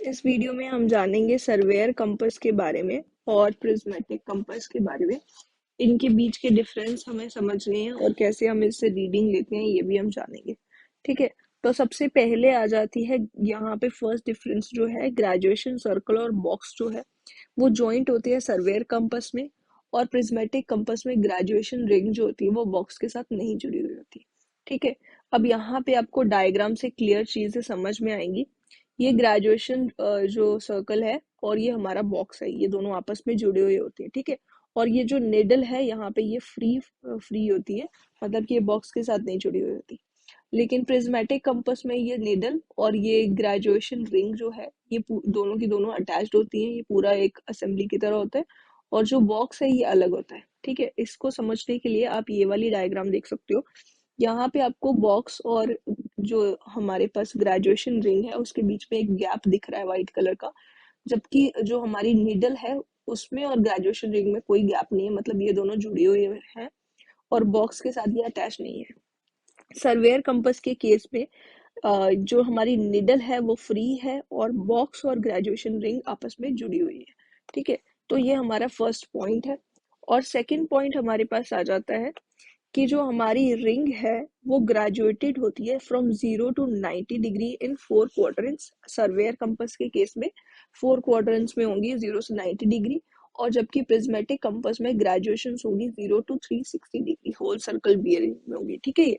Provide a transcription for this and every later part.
इस वीडियो में हम जानेंगे सर्वेयर कंपास के बारे में और प्रिज्मेटिक कंपास के बारे में। इनके बीच के डिफरेंस हमें समझने हैं और कैसे हम इससे रीडिंग लेते हैं ये भी हम जानेंगे। ठीक है, तो सबसे पहले आ जाती है यहाँ पे फर्स्ट डिफरेंस जो है ग्रेजुएशन सर्कल और बॉक्स जो है वो जॉइंट होती है सर्वेयर कंपास में, और प्रिज्मेटिक कंपास में ग्रेजुएशन रिंग जो होती है वो बॉक्स के साथ नहीं जुड़ी हुई होती। ठीक है, अब यहाँ पे आपको डायग्राम से क्लियर चीजें समझ में आएंगी। ये ग्रेजुएशन जो सर्कल है और ये हमारा बॉक्स है, ये दोनों आपस में जुड़े हुए होते हैं। ठीक है, और ये जो निडल है यहाँ पे ये फ्री होती है, मतलब कि ये बॉक्स के साथ नहीं जुड़ी हुई होती। लेकिन प्रिज्मेटिक कंपास में ये निडल और ये ग्रेजुएशन रिंग जो है ये दोनों की दोनों अटैच्ड होती हैं, ये पूरा एक असेंबली की तरह होता है। और जो बॉक्स है ये अलग होता है। ठीक है, इसको समझने के लिए आप ये वाली डायग्राम देख सकते हो। यहाँ पे आपको बॉक्स और जो हमारे पास ग्रेजुएशन रिंग है उसके बीच में एक गैप दिख रहा है व्हाइट कलर का, जबकि जो हमारी नीडल है उसमें और ग्रेजुएशन रिंग में कोई गैप नहीं है, मतलब ये दोनों जुड़े हुए हैं और बॉक्स के साथ ये अटैच नहीं है। सर्वेयर कंपास के केस में जो हमारी निडल है वो फ्री है और बॉक्स और ग्रेजुएशन रिंग आपस में जुड़ी हुई है। ठीक है, तो ये हमारा फर्स्ट पॉइंट है। और सेकंड पॉइंट हमारे पास आ जाता है कि जो हमारी रिंग है वो ग्रेजुएटेड होती है from 0 to 90 degree in 4 quadrants. Surveyor compass के केस में 4 क्वाड्रेंट्स में होंगी 0 से 90 डिग्री, और जबकि प्रिज्मेटिक कंपास में ग्रेजुएशन होगी 0 to 360 degree whole circle bearing में होगी। ठीक है, ये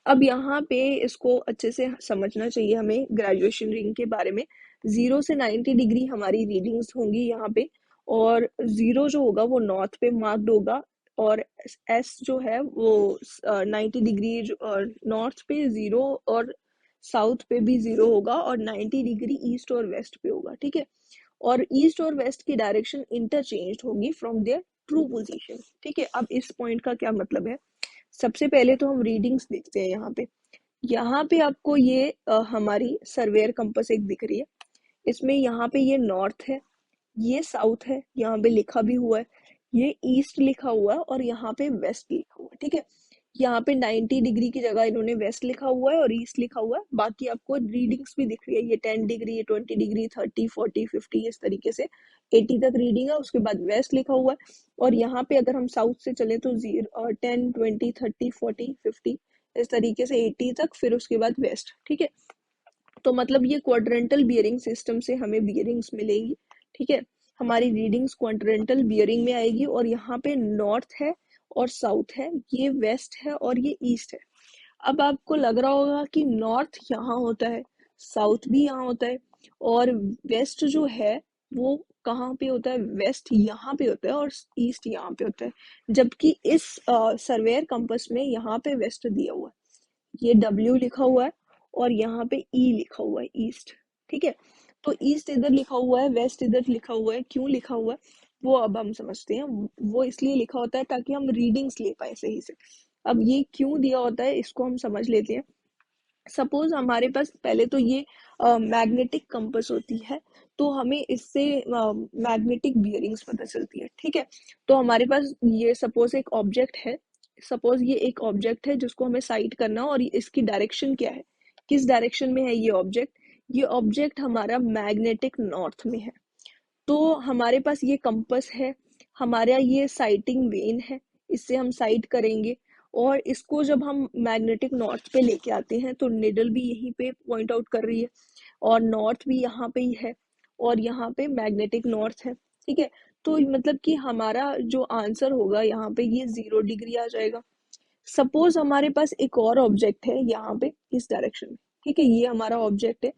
अब यहाँ पे इसको अच्छे से समझना चाहिए हमें ग्रेजुएशन रिंग के बारे में। 0 से 90 डिग्री हमारी रीडिंग्स होंगी यहाँ पे, और 0 जो होगा वो नॉर्थ पे मार्क्ड होगा, और एस जो है वो 90 डिग्री नॉर्थ पे 0 और साउथ पे भी 0 होगा, और 90 डिग्री ईस्ट और वेस्ट पे होगा। ठीक है, और ईस्ट और वेस्ट की डायरेक्शन इंटरचेंज होगी फ्रॉम देयर ट्रू पोजीशन। ठीक है, अब इस पॉइंट का क्या मतलब है, सबसे पहले तो हम रीडिंग्स देखते हैं। यहाँ पे आपको ये हमारी सर्वेयर कंपास एक दिख रही है। इसमें यहाँ पे ये नॉर्थ है, ये साउथ है, यहाँ पे लिखा भी हुआ है, ये ईस्ट लिखा हुआ है और यहाँ पे वेस्ट लिखा हुआ है। ठीक है, यहाँ पे 90 डिग्री की जगह इन्होंने वेस्ट लिखा हुआ है और ईस्ट लिखा हुआ है। बाकी आपको रीडिंग्स भी दिख रही है, ये 10 डिग्री, ये 20 डिग्री, 30, 40, 50 इस तरीके से 80 तक रीडिंग है। उसके बाद वेस्ट लिखा हुआ है, और यहाँ पे अगर हम साउथ से चले तो 10, 20, 30, 40, 50 इस तरीके से 80 तक, फिर उसके बाद वेस्ट। ठीक है, तो मतलब ये क्वाड्रेंटल बियरिंग सिस्टम से हमें बियरिंग्स मिलेंगी। ठीक है, हमारी रीडिंग्स क्वाड्रेंटल बियरिंग में आएगी, और यहाँ पे नॉर्थ है और साउथ है, ये वेस्ट है और ये ईस्ट है। अब आपको लग रहा होगा कि नॉर्थ यहाँ होता है, साउथ भी यहाँ होता है, और वेस्ट जो है वो कहाँ पे होता है, वेस्ट यहाँ पे होता है और ईस्ट यहाँ पे होता है। जबकि इस सर्वेयर कंपास में यहाँ पे वेस्ट दिया हुआ है, ये W लिखा हुआ है और यहाँ पे E लिखा हुआ है, ईस्ट। ठीक है, तो ईस्ट इधर लिखा हुआ है, वेस्ट इधर लिखा हुआ है, क्यों लिखा हुआ है वो अब हम समझते हैं। वो इसलिए लिखा होता है ताकि हम रीडिंग्स ले पाए सही से। अब ये क्यों दिया होता है इसको हम समझ लेते हैं। सपोज हमारे पास पहले तो ये मैग्नेटिक कंपास होती है, तो हमें इससे मैग्नेटिक बियरिंग्स पता चलती है। ठीक है, तो हमारे पास ये सपोज एक ऑब्जेक्ट है, सपोज ये एक ऑब्जेक्ट है जिसको हमें साइट करना हो, और इसकी डायरेक्शन क्या है, किस डायरेक्शन में है ये ऑब्जेक्ट हमारा मैग्नेटिक नॉर्थ में है। तो हमारे पास ये कंपास है, हमारा ये साइटिंग वेन है, इससे हम साइट करेंगे। और इसको जब हम मैग्नेटिक नॉर्थ पे लेके आते हैं तो निडल भी यहीं पे पॉइंट आउट कर रही है, और नॉर्थ भी यहाँ पे ही है, और यहाँ पे मैग्नेटिक नॉर्थ है। ठीक है, तो मतलब कि हमारा जो आंसर होगा यहाँ पे ये 0 डिग्री आ जाएगा। सपोज हमारे पास एक और ऑब्जेक्ट है यहाँ पे इस डायरेक्शन में। ठीक है, ये हमारा ऑब्जेक्ट है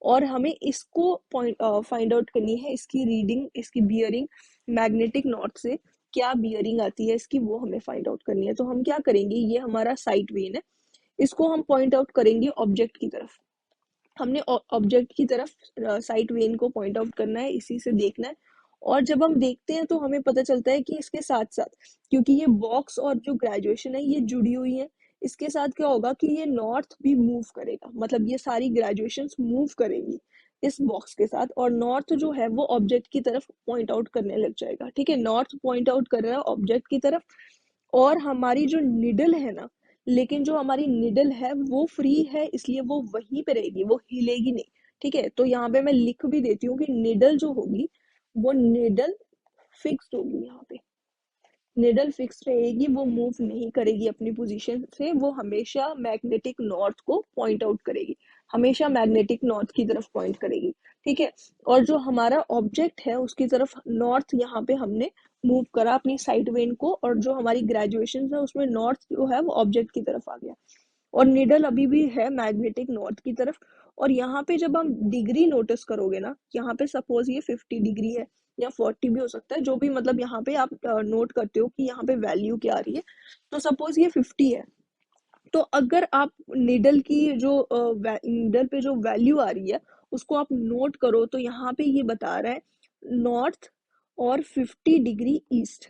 और हमें इसको फाइंड आउट करनी है, इसकी रीडिंग, इसकी बियरिंग मैग्नेटिक नॉर्थ से क्या बियरिंग आती है इसकी, वो हमें फाइंड आउट करनी है। तो हम क्या करेंगे, ये हमारा साइट वेन है, इसको हम पॉइंट आउट करेंगे ऑब्जेक्ट की तरफ। हमने ऑब्जेक्ट की तरफ साइट वेन को पॉइंट आउट करना है, इसी से देखना है। और जब हम देखते हैं तो हमें पता चलता है कि इसके साथ साथ, क्योंकि ये बॉक्स और जो ग्रेजुएशन है ये जुड़ी हुई है, इसके साथ क्या होगा कि ये नॉर्थ भी मूव करेगा, मतलब ये सारी ग्रेजुएशन मूव करेंगी इस बॉक्स के साथ, और नॉर्थ जो है वो ऑब्जेक्ट की तरफ पॉइंट आउट करने लग जाएगा। ठीक है, नॉर्थ पॉइंट आउट कर रहा है ऑब्जेक्ट की तरफ, और हमारी जो निडल है ना, लेकिन जो हमारी निडल है वो फ्री है, इसलिए वो वहीं पे रहेगी, वो हिलेगी नहीं। ठीक है, तो यहाँ पे मैं लिख भी देती हूँ कि निडल जो होगी वो निडल फिक्स्ड होगी। यहाँ पे निडल फिक्स रहेगी, वो मूव नहीं करेगी अपनी पोजीशन से, वो हमेशा मैग्नेटिक नॉर्थ को पॉइंट आउट करेगी, हमेशा मैग्नेटिक नॉर्थ की तरफ पॉइंट करेगी। ठीक है, और जो हमारा ऑब्जेक्ट है उसकी तरफ नॉर्थ यहाँ पे हमने मूव करा अपनी साइड वेन को, और जो हमारी ग्रेजुएशन है उसमें नॉर्थ जो है वो ऑब्जेक्ट की तरफ आ गया, और निडल अभी भी है मैग्नेटिक नॉर्थ की तरफ। और यहाँ पे जब हम डिग्री नोटिस करोगे ना, यहाँ पे सपोज ये 50 डिग्री है या 40 भी हो सकता है, जो भी मतलब यहाँ पे आप नोट करते हो कि यहाँ पे वैल्यू क्या आ रही है, तो सपोज ये 50 है, तो अगर आप निडल की जो निडल पे जो वैल्यू आ रही है उसको आप नोट करो, तो यहाँ पे ये बता रहा है नॉर्थ और 50 डिग्री ईस्ट,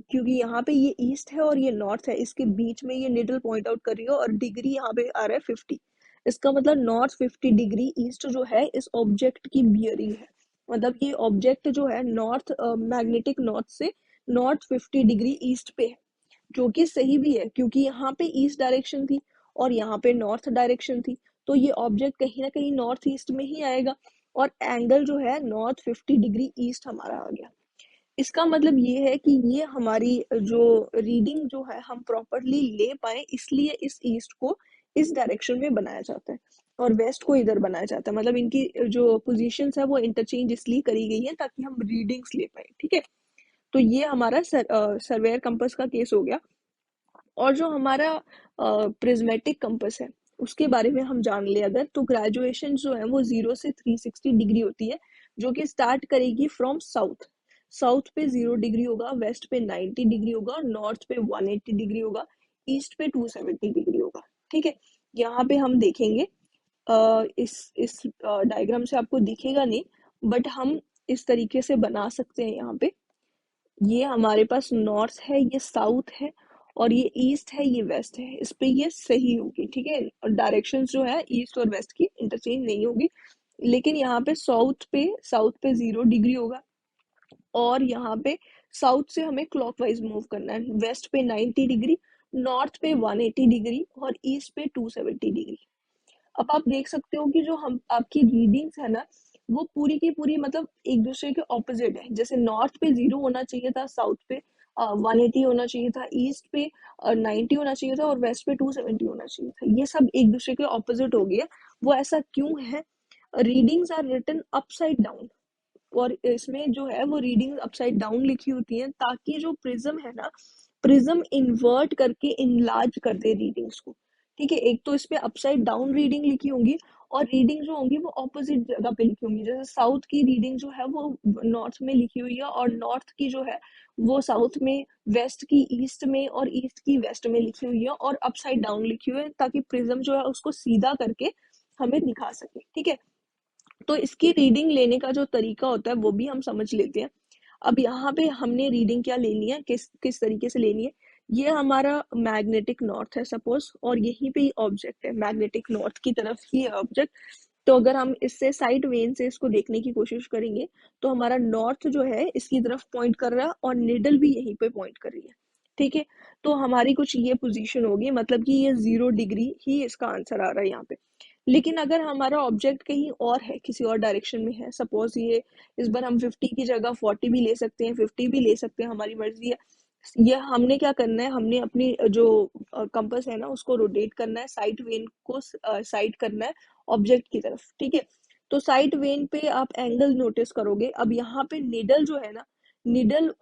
क्योंकि यहाँ पे ये ईस्ट है और ये नॉर्थ है, इसके बीच में ये निडल पॉइंट आउट कर रही है, और डिग्री यहाँ पे आ रहा है 50। इसका मतलब नॉर्थ 50 डिग्री ईस्ट जो है इस ऑब्जेक्ट की बियरिंग है, मतलब ये ऑब्जेक्ट जो है नॉर्थ मैग्नेटिक नॉर्थ से नॉर्थ 50 डिग्री ईस्ट पे है, जो कि सही भी है क्योंकि यहाँ पे ईस्ट डायरेक्शन थी और यहाँ पे नॉर्थ डायरेक्शन थी, तो ये ऑब्जेक्ट कहीं ना कहीं नॉर्थ ईस्ट में ही आएगा, और एंगल जो है नॉर्थ 50 डिग्री ईस्ट हमारा आ गया। इसका मतलब ये है कि ये हमारी जो रीडिंग जो है हम प्रॉपरली ले पाए, इसलिए इस ईस्ट को इस डायरेक्शन में बनाया जाता है और वेस्ट को इधर बनाया जाता है, मतलब इनकी जो पोजीशंस है वो इंटरचेंज इसलिए करी गई है ताकि हम रीडिंग्स ले पाए। ठीक है, तो ये हमारा सर्वेयर कंपास का केस हो गया। और जो हमारा प्रिज्मेटिक कंपास है उसके बारे में हम जान ले अगर, तो ग्रेजुएशन जो है वो 0 से 360 डिग्री होती है, जो कि स्टार्ट करेगी फ्रॉम साउथ। साउथ पे 0 डिग्री होगा, वेस्ट पे 90 डिग्री होगा, नॉर्थ पे 180 डिग्री होगा, ईस्ट पे 270 डिग्री होगा। ठीक है, यहाँ पे हम देखेंगे इस डायग्राम से आपको दिखेगा नहीं, बट हम इस तरीके से बना सकते हैं। यहाँ पे ये हमारे पास नॉर्थ है, ये साउथ है, और ये ईस्ट है, ये वेस्ट है, इस पे ये सही होगी। ठीक है, और डायरेक्शंस जो है ईस्ट और वेस्ट की इंटरचेंज नहीं होगी, लेकिन यहाँ पे साउथ पे 0 डिग्री होगा, और यहाँ पे साउथ से हमें क्लॉकवाइज मूव करना है, वेस्ट पे 90 डिग्री, नॉर्थ पे 180 डिग्री, और ईस्ट पे 270 डिग्री। अब आप देख सकते हो कि जो हम आपकी रीडिंग्स है ना वो पूरी की पूरी मतलब एक दूसरे के ऑपोजिट है, जैसे नॉर्थ पे 0 होना चाहिए था, साउथ पे 180 होना चाहिए था, ईस्ट पे 90 होना चाहिए था, और वेस्ट पे 270 होना चाहिए था, ये सब एक दूसरे के ऑपोजिट हो गया। वो ऐसा क्यों है? Readings are written upside down, और इसमें जो है वो रीडिंग अपसाइड डाउन लिखी होती है ताकि जो प्रिज्म है ना, प्रिज्म इन्वर्ट करके इनलार्ज कर दे रीडिंग्स को। ठीक है, एक तो इस पे अपसाइड डाउन रीडिंग लिखी होंगी, और रीडिंग जो होंगी वो ऑपोजिट जगह पे लिखी होंगी, जैसे साउथ की रीडिंग जो है वो नॉर्थ में लिखी हुई है, और नॉर्थ की जो है वो साउथ में, वेस्ट की ईस्ट में, और ईस्ट की वेस्ट में लिखी हुई है, और अपसाइड डाउन लिखी हुई है ताकि प्रिज्म जो है उसको सीधा करके हमें दिखा सके। ठीक है, तो इसकी रीडिंग लेने का जो तरीका होता है वो भी हम समझ लेते हैं। अब यहाँ पे हमने रीडिंग क्या लेनी है, किस किस तरीके से लेनी है। ये हमारा मैग्नेटिक नॉर्थ है सपोज, और यहीं पे ही ऑब्जेक्ट है, मैग्नेटिक नॉर्थ की तरफ ही है ऑब्जेक्ट। तो अगर हम इससे साइड वेन से इसको देखने की कोशिश करेंगे, तो हमारा नॉर्थ जो है इसकी तरफ पॉइंट कर रहा है, और निडल भी यहीं पे पॉइंट कर रही है। ठीक है, तो हमारी कुछ ये पोजीशन होगी, मतलब कि ये 0 डिग्री ही इसका आंसर आ रहा है यहाँ पे। लेकिन अगर हमारा ऑब्जेक्ट कहीं और है, किसी और डायरेक्शन में है, सपोज ये इस बार हम 50 की जगह 40 भी ले सकते हैं, 50 भी ले सकते हैं, हमारी मर्जी है। ये हमने क्या करना है, हमने अपनी जो कंपास है ना उसको रोटेट करना है, साइड वेन को साइड करना है ऑब्जेक्ट की तरफ। ठीक है, तो साइड वेन पे आप एंगल नोटिस करोगे। अब यहाँ पे निडल जो है ना, निडल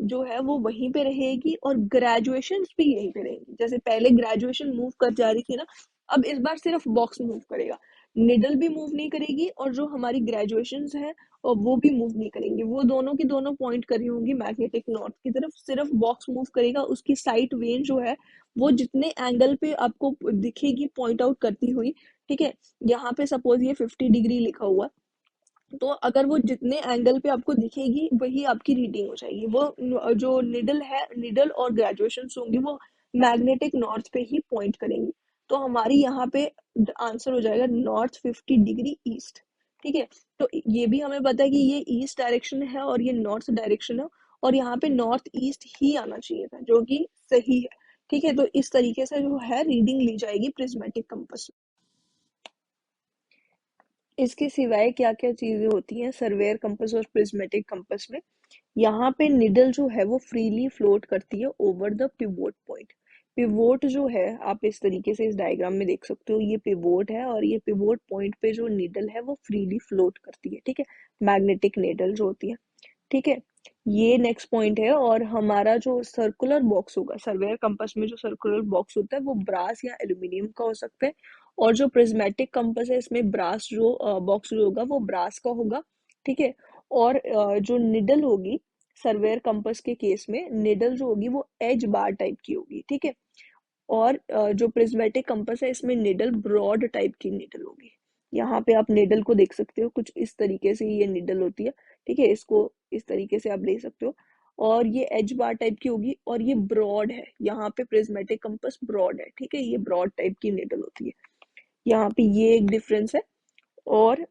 जो है वो वहीं पे रहेगी, और ग्रेजुएशन भी यहीं पे रहेगी, जैसे पहले ग्रेजुएशन मूव कर जा रही थी ना, अब इस बार सिर्फ बॉक्स मूव करेगा, निडल भी मूव नहीं करेगी, और जो हमारी ग्रेजुएशंस हैं और वो भी मूव नहीं करेंगे, वो दोनों की दोनों पॉइंट करी होंगी मैग्नेटिक नॉर्थ की तरफ, सिर्फ बॉक्स मूव करेगा, उसकी साइड वेन जो है वो जितने एंगल पे आपको दिखेगी पॉइंट आउट करती हुई। ठीक है, यहाँ पे सपोज ये 50 डिग्री लिखा हुआ है, तो अगर वो जितने एंगल पे आपको दिखेगी वही आपकी रीडिंग हो जाएगी, वो जो निडल है, निडल और ग्रेजुएशन होंगी वो मैग्नेटिक नॉर्थ पे ही पॉइंट करेंगी। तो हमारी यहाँ पे आंसर हो जाएगा नॉर्थ 50 डिग्री ईस्ट। ठीक है, तो ये भी हमें पता है कि ये ईस्ट डायरेक्शन है और ये नॉर्थ डायरेक्शन है, और यहाँ पे नॉर्थ ईस्ट ही आना चाहिए था, जो कि सही है। ठीक है, तो इस तरीके से जो है रीडिंग ली जाएगी प्रिज्मेटिक कंपास। इसके सिवाय क्या क्या चीजें होती हैं सर्वेयर कंपास और प्रिज्मेटिक कंपास में? यहाँ पे निडल जो है वो फ्रीली फ्लोट करती है over the pivot point. Pivot जो है आप इस तरीके से इस डायग्राम में देख सकते हो, ये पिवोट है और ये पिवोट पॉइंट पे जो निडल है वो फ्रीली फ्लोट करती है, ठीक है, मैग्नेटिक निडल जो होती है, ठीक है। ये नेक्स्ट पॉइंट है। और हमारा जो सर्कुलर बॉक्स होगा सर्वेयर कंपास में, जो सर्कुलर बॉक्स होता है वो ब्रास या एल्यूमिनियम का हो सकता है। और जो प्रिज्मेटिक कंपास है इसमें ब्रास जो बॉक्स जो होगा वो ब्रास का होगा, ठीक है। और जो निडल होगी सर्वेयर कंपास के केस में, निडल जो होगी वो एज बार टाइप की होगी, ठीक है। और जो प्रिज्मेटिक कंपास है इसमें निडल ब्रॉड टाइप की निडल होगी। यहाँ पे आप निडल को देख सकते हो, कुछ इस तरीके से ये निडल होती है, ठीक है, इसको इस तरीके से आप ले सकते हो। और ये एज बार टाइप की होगी और ये ब्रॉड है, यहाँ पे प्रिज्मेटिक कंपास ब्रॉड है, ठीक है, ये ब्रॉड टाइप की निडल होती है। यहाँ पे ये एक डिफरेंस है। और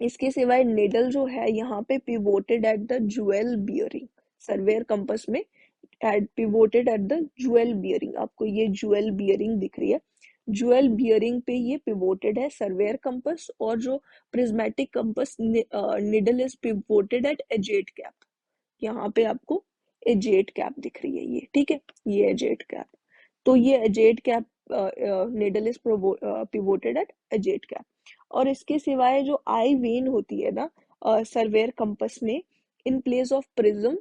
इसके सिवाय निडल जो है यहाँ पे pivoted at the jewel bearing, surveyor compass में at pivoted at the jewel bearing, आपको ये ज्वेल बियरिंग दिख रही है, ज्वेल बियरिंग पे ये पिवोटेड है सर्वेयर कंपास। और जो prismatic compass needle is pivoted at agate cap, यहाँ पे आपको एजेट कैप दिख रही है ये, ठीक है, ये एजेट कैप। तो ये agate cap needle is pivoted at agate cap. और इसके सिवाय जो आई वेन होती है ना सर्वेयर कंपास में, इन प्लेस ऑफ प्रिज्म,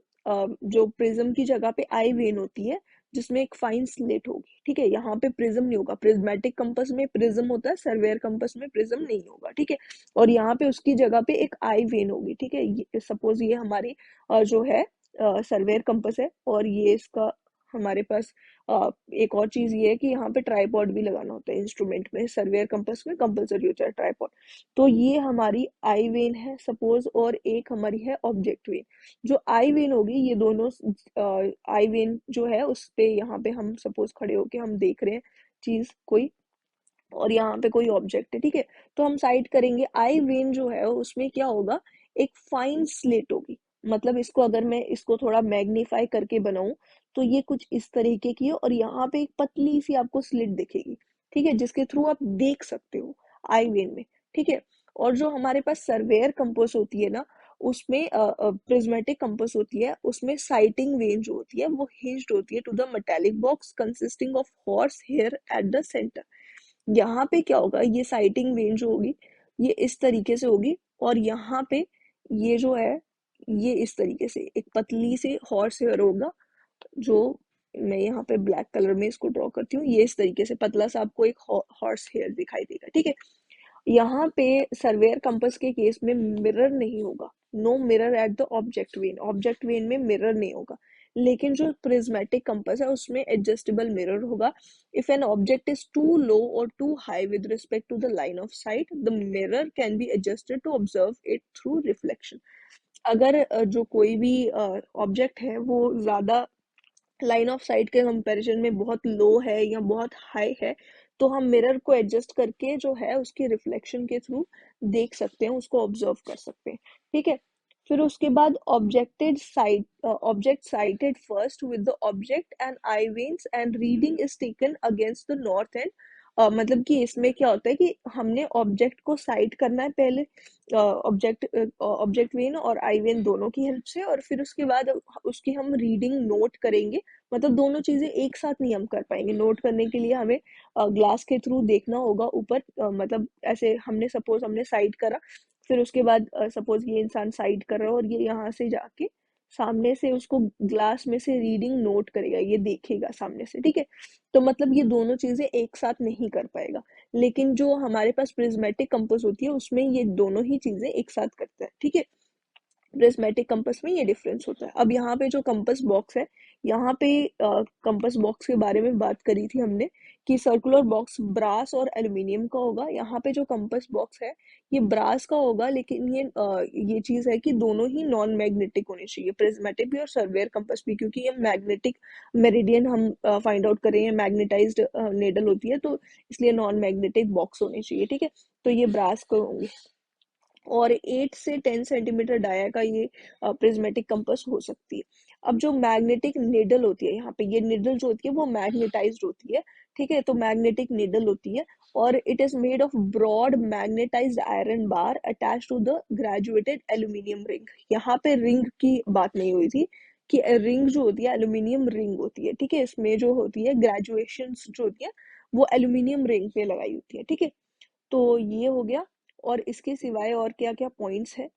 जो प्रिज्म की जगह पे आई वेन होती है जिसमें एक फाइन स्लिट होगी, ठीक है, यहाँ पे प्रिज्म नहीं होगा, प्रिज्मेटिक कंपास में प्रिज्म होता है, सर्वेयर कंपास में प्रिज्म नहीं होगा, ठीक है। और यहाँ पे उसकी जगह पे एक आई वेन होगी, ठीक है। सपोज ये हमारी जो है सर्वेयर कंपास है और ये इसका हमारे पास एक और चीज ये है कि यहाँ पे ट्राईपॉड भी लगाना होता है इंस्ट्रूमेंट में, सर्वेयर कंपास में कंपलसरी होता है ट्राईपॉड। तो ये हमारी आई वेन है सपोज, और एक हमारी है ऑब्जेक्ट वेन। जो आई वेन होगी ये दोनों आई वेन जो है उस पे यहाँ पे हम सपोज खड़े होके हम देख रहे हैं चीज कोई, और यहाँ पे कोई ऑब्जेक्ट है, ठीक है, तो हम साइड करेंगे, आई वेन जो है उसमें क्या होगा, एक फाइन स्लिट होगी। मतलब इसको अगर मैं इसको थोड़ा मैग्नीफाई करके बनाऊं तो ये कुछ इस तरीके की है और यहाँ पे एक पतली सी आपको स्लिट दिखेगी, ठीक है, जिसके थ्रू आप देख सकते हो आई वेन में, ठीक है। और जो हमारे पास सर्वेयर कंपास होती है ना उसमें प्रिज्मेटिक कंपास होती है, उसमें साइटिंग वेन जो होती है वो हिंज्ड होती है to the metallic box consisting of horse hair at the centre. यहाँ पे क्या होगा, ये साइटिंग वेन जो होगी ये इस तरीके से होगी और यहाँ पे ये जो है ये इस तरीके से एक पतली से हॉर्स हेयर होगा, जो मैं यहाँ पे ब्लैक कलर में इसको ड्रॉ करती हूँ, ये इस तरीके से पतला सा आपको एक हॉर्स हेयर दिखाई देगा, ठीक है। यहाँ पे सर्वेयर कंपास के केस में मिरर नहीं होगा, no mirror at the object vane, object vane में मिरर नहीं होगा। लेकिन जो प्रिज्मेटिक कंपास है उसमें एडजस्टेबल मिरर होगा। If an object is too low और too high with respect to the line of sight, the mirror can be adjusted to observe it through reflection. अगर जो कोई भी ऑब्जेक्ट है वो ज्यादा लाइन ऑफ साइट के कंपैरिजन में बहुत लो है या बहुत हाई है, तो हम मिरर को एडजस्ट करके जो है उसकी रिफ्लेक्शन के थ्रू देख सकते हैं, उसको ऑब्जर्व कर सकते हैं, ठीक है। फिर उसके बाद object sighted first with the object and eye vanes and reading is taken against the north end, मतलब कि इसमें क्या होता है कि हमने ऑब्जेक्ट को साइट करना है पहले ऑब्जेक्ट वेन और आई वेन दोनों की हेल्प से, और फिर उसके बाद उसकी हम रीडिंग नोट करेंगे। मतलब दोनों चीजें एक साथ नहीं हम कर पाएंगे, नोट करने के लिए हमें ग्लास के थ्रू देखना होगा ऊपर, मतलब ऐसे हमने सपोज हमने साइड करा, फिर उसके बाद सपोज ये इंसान साइड कर रहा है और ये यहाँ से जाके सामने से उसको ग्लास में से रीडिंग नोट करेगा, ये देखेगा सामने से, ठीक है। तो मतलब ये दोनों चीजें एक साथ नहीं कर पाएगा। लेकिन जो हमारे पास प्रिज्मेटिक कंपास होती है उसमें ये दोनों ही चीजें एक साथ करता है, ठीक है। प्रिज्मेटिक कंपास में ये डिफरेंस होता है। अब यहाँ पे जो कंपास बॉक्स है, यहाँ पे कंपास बॉक्स के बारे में बात करी थी हमने कि सर्कुलर बॉक्स ब्रास और एल्युमिनियम का होगा। यहाँ पे जो कंपास बॉक्स है ये ब्रास का होगा, लेकिन ये चीज है कि दोनों ही नॉन मैग्नेटिक होने चाहिए, प्रिज्मेटिक भी और सर्वेयर कंपास भी, क्योंकि ये मैग्नेटिक मेरिडियन हम फाइंड आउट कर रहे हैं, मैग्नेटाइज्ड नेडल होती है, तो इसलिए नॉन मैग्नेटिक बॉक्स होने चाहिए, ठीक है। तो ये ब्रास का होंगे। और 8 से 10 सेंटीमीटर डाया का ये प्रिज्मेटिक कंपास हो सकती है। अब जो मैग्नेटिक निडल होती है, यहाँ पे ये निडल जो होती है वो मैग्नेटाइज्ड होती है, ठीक है, तो मैग्नेटिक निडल होती है, और it is made of broad magnetised iron bar attach to the graduated aluminium ring. यहाँ पे रिंग की बात नहीं हुई थी, कि रिंग जो होती है एल्यूमिनियम रिंग होती है, ठीक है, इसमें जो होती है ग्रेजुएशंस जो होती है वो एल्यूमिनियम रिंग पे लगाई होती है, ठीक है। तो ये हो गया, और इसके सिवाय और क्या क्या पॉइंट्स है,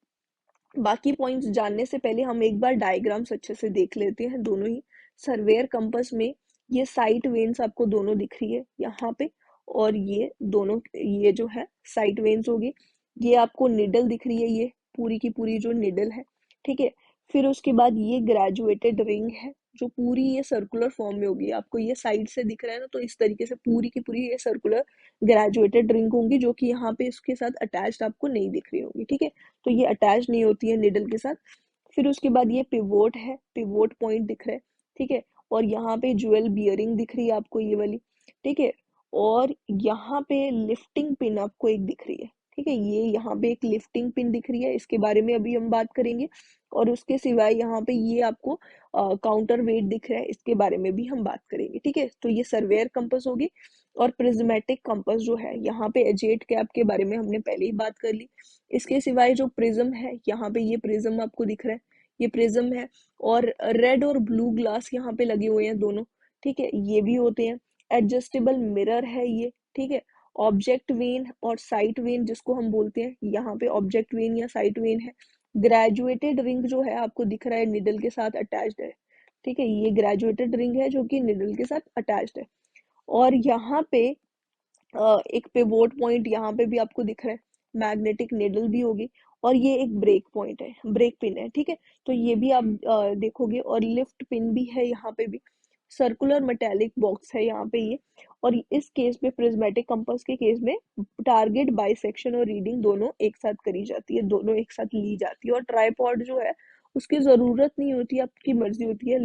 बाकी पॉइंट्स जानने से पहले हम एक बार डायग्राम्स अच्छे से देख लेते हैं दोनों ही। सर्वेयर कंपास में ये साइट वेन्स आपको दोनों दिख रही है यहाँ पे, और ये दोनों, ये जो है साइट वेन्स होगी, ये आपको निडल दिख रही है, ये पूरी की पूरी जो निडल है, ठीक है। फिर उसके बाद ये ग्रेजुएटेड रिंग है, जो पूरी ये सर्कुलर फॉर्म में होगी, आपको ये साइड से दिख रहा है ना, तो इस तरीके से पूरी की पूरी ये सर्कुलर ग्रेजुएटेड रिंग होंगी, जो कि यहाँ पे इसके साथ अटैच्ड आपको नहीं दिख रही होगी, ठीक है, तो ये अटैच नहीं होती है निडल के साथ। फिर उसके बाद ये पिवोट है, पिवोट पॉइंट दिख रहा है, ठीक है, और यहाँ पे ज्वेल बियरिंग दिख रही है आपको ये वाली, ठीक है, और यहाँ पे लिफ्टिंग पिन आपको एक दिख रही है, ठीक है, ये यहाँ पे एक लिफ्टिंग पिन दिख रही है, इसके बारे में अभी हम बात करेंगे। और उसके सिवाय यहाँ पे ये आपको काउंटर वेट दिख रहा है, इसके बारे में भी हम बात करेंगे, ठीक है। तो ये सर्वेयर कंपास होगी। और प्रिज्मेटिक कंपास जो है, यहाँ पे एजेट कैप के बारे में हमने पहले ही बात कर ली। इसके सिवाय जो प्रिज्म है, यहाँ पे ये प्रिज्म आपको दिख रहा है, ये प्रिज्म है, और रेड और ब्लू ग्लास यहाँ पे लगे हुए हैं दोनों, ठीक है, ये भी होते हैं। एडजस्टेबल मिरर है ये, ठीक है। ऑब्जेक्ट वेन और साइट वेन जिसको हम बोलते हैं, यहाँ पे ऑब्जेक्ट वेन या साइट वेन है। ग्रेजुएटेड रिंग जो है आपको दिख रहा है निडल के साथ अटैच्ड है, ठीक है, ये ग्रेजुएटेड रिंग है जो कि निडल के साथ अटैच्ड है। और यहाँ पे एक पिवोट पॉइंट यहाँ पे भी आपको दिख रहा है, मैग्नेटिक निडल भी होगी, और ये एक ब्रेक पॉइंट है, ब्रेक पिन है, ठीक है, तो ये भी आप देखोगे, और लिफ्ट पिन भी है यहाँ पे भी। सर्कुलर मेटेलिक बॉक्स है यहाँ पे ये। और इस केस में, प्रिज्मेटिक कंपास के केस में, टारगेट बाइसेक्शन और रीडिंग दोनों एक साथ करी जाती है, दोनों एक साथ ली जाती है, और ट्राईपॉड जो है उसकी जरूरत नहीं होती, आपकी मर्जी होती है,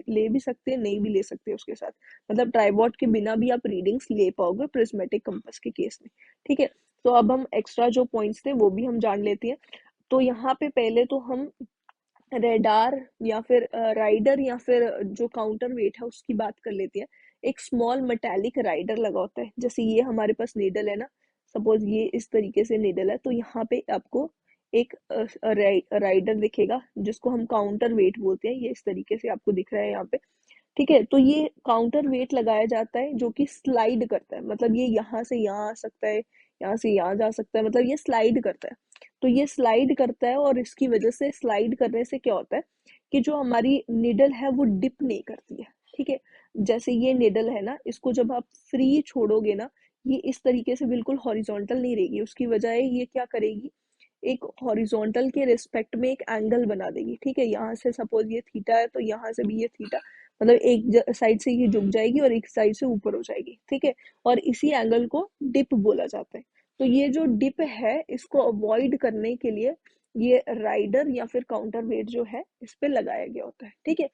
ले भी सकते हैं, नहीं भी ले सकते उसके साथ, मतलब ट्राइपॉड के बिना भी आप रीडिंग्स ले पाओगे प्रिज्मेटिक कंपास के केस में, ठीक है। तो अब हम एक्स्ट्रा जो पॉइंट्स थे वो भी हम जान लेते हैं। तो यहाँ पे पहले तो हम रेडार या फिर राइडर या फिर जो काउंटर वेट है उसकी बात कर लेते हैं। एक स्मॉल मेटालिक राइडर लगा होता है, जैसे ये हमारे पास नीडल है ना, सपोज ये इस तरीके से नीडल है, तो यहाँ पे आपको एक राइडर दिखेगा जिसको हम काउंटर वेट बोलते हैं, ये इस तरीके से आपको दिख रहा है यहाँ पे, ठीक है। तो ये काउंटर वेट लगाया जाता है जो कि स्लाइड करता है, मतलब ये यहाँ से यहाँ आ सकता है, यहाँ से यहाँ जा सकता है, मतलब ये स्लाइड करता है। तो ये स्लाइड करता है, और इसकी वजह से स्लाइड करने से क्या होता है कि जो हमारी निडल है वो डिप नहीं करती है, ठीक है। जैसे ये निडल है ना, इसको जब आप फ्री छोड़ोगे ना, ये इस तरीके से बिल्कुल हॉरिजॉन्टल नहीं रहेगी, उसकी बजाय ये क्या करेगी, एक हॉरिजॉन्टल के रिस्पेक्ट में एक एंगल बना देगी, ठीक है। यहाँ से सपोज ये थीटा है, तो यहाँ से भी ये थीटा, मतलब एक साइड से ये झुक जाएगी और एक साइड से ऊपर हो जाएगी, ठीक है, और इसी एंगल को डिप बोला जाता है। तो ये जो डिप है इसको अवॉइड करने के लिए ये राइडर या फिर काउंटर वेट जो है इस पे लगाया गया होता है, ठीक है।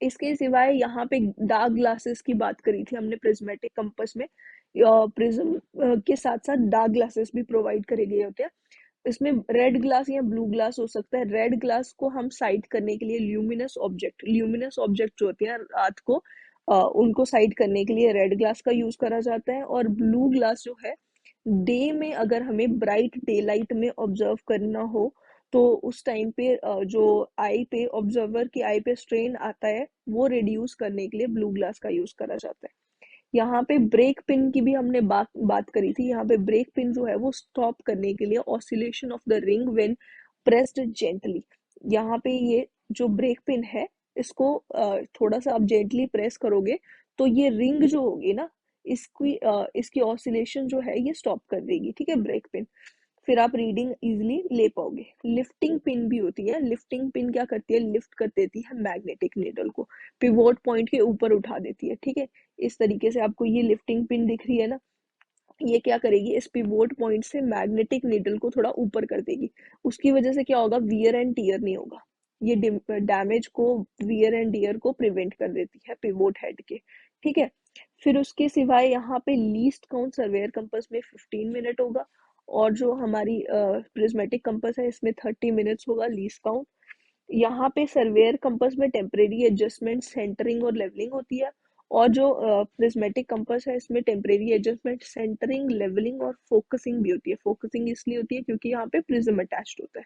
इसके सिवाय यहाँ पे डार्क ग्लासेस की बात करी थी हमने प्रिज्मेटिक कंपास में, प्रिज्म के साथ साथ डार्क ग्लासेस भी प्रोवाइड करे गए होते हैं। इसमें रेड ग्लास या ब्लू ग्लास हो सकता है। रेड ग्लास को हम साइड करने के लिए ल्यूमिनस ऑब्जेक्ट जो होते हैं रात को, उनको साइड करने के लिए रेड ग्लास का यूज करा जाता है। और ब्लू ग्लास जो है, डे में अगर हमें ब्राइट डे लाइट में ऑब्जर्व करना हो, तो उस टाइम पे जो आई पे, ऑब्जर्वर की आई पे स्ट्रेन आता है, वो रिड्यूस करने के लिए ब्लू ग्लास का यूज करा जाता है। यहाँ पे ब्रेक पिन की भी हमने बात करी थी। यहाँ पे ब्रेक पिन जो है वो स्टॉप करने के लिए oscillation of the ring when pressed gently, यहाँ पे ये जो ब्रेक पिन है इसको थोड़ा सा आप जेंटली प्रेस करोगे तो ये रिंग जो होगी ना, इसकी ऑसिलेशन जो है ये स्टॉप कर देगी, ठीक है, ब्रेक पिन। फिर आप रीडिंग इजीली ले पाओगे। लिफ्टिंग पिन भी होती है। लिफ्टिंग पिन क्या करती है, लिफ्ट कर देती है मैग्नेटिक नीडल को, पिवोट पॉइंट के ऊपर उठा देती है, ठीक है। इस तरीके से आपको ये लिफ्टिंग पिन दिख रही है ना, ये क्या करेगी, इस पिवोट पॉइंट से मैग्नेटिक नीडल को थोड़ा ऊपर कर देगी। उसकी वजह से क्या होगा, वियर एंड टीयर नहीं होगा, ये डैमेज को, वियर एंड टीयर को प्रिवेंट कर देती है पिवोट हेड के, ठीक है। फिर उसके सिवाय यहाँ पे लीस्ट काउंट सर्वेयर कंपास में 15 मिनट होगा, और जो हमारी प्रिज्मेटिक कंपास है इसमें 30 मिनट्स होगा लीस्ट काउंट। यहाँ पे सर्वेयर कंपास में टेम्परेरी एडजस्टमेंट, सेंटरिंग और लेवलिंग होती है। और जो प्रिज्मेटिक कंपास है इसमें टेम्परेरी एडजस्टमेंट, सेंटरिंग, लेवलिंग और फोकसिंग भी होती है। फोकसिंग इसलिए होती है क्योंकि यहाँ पे प्रिज्म अटैच्ड होता है।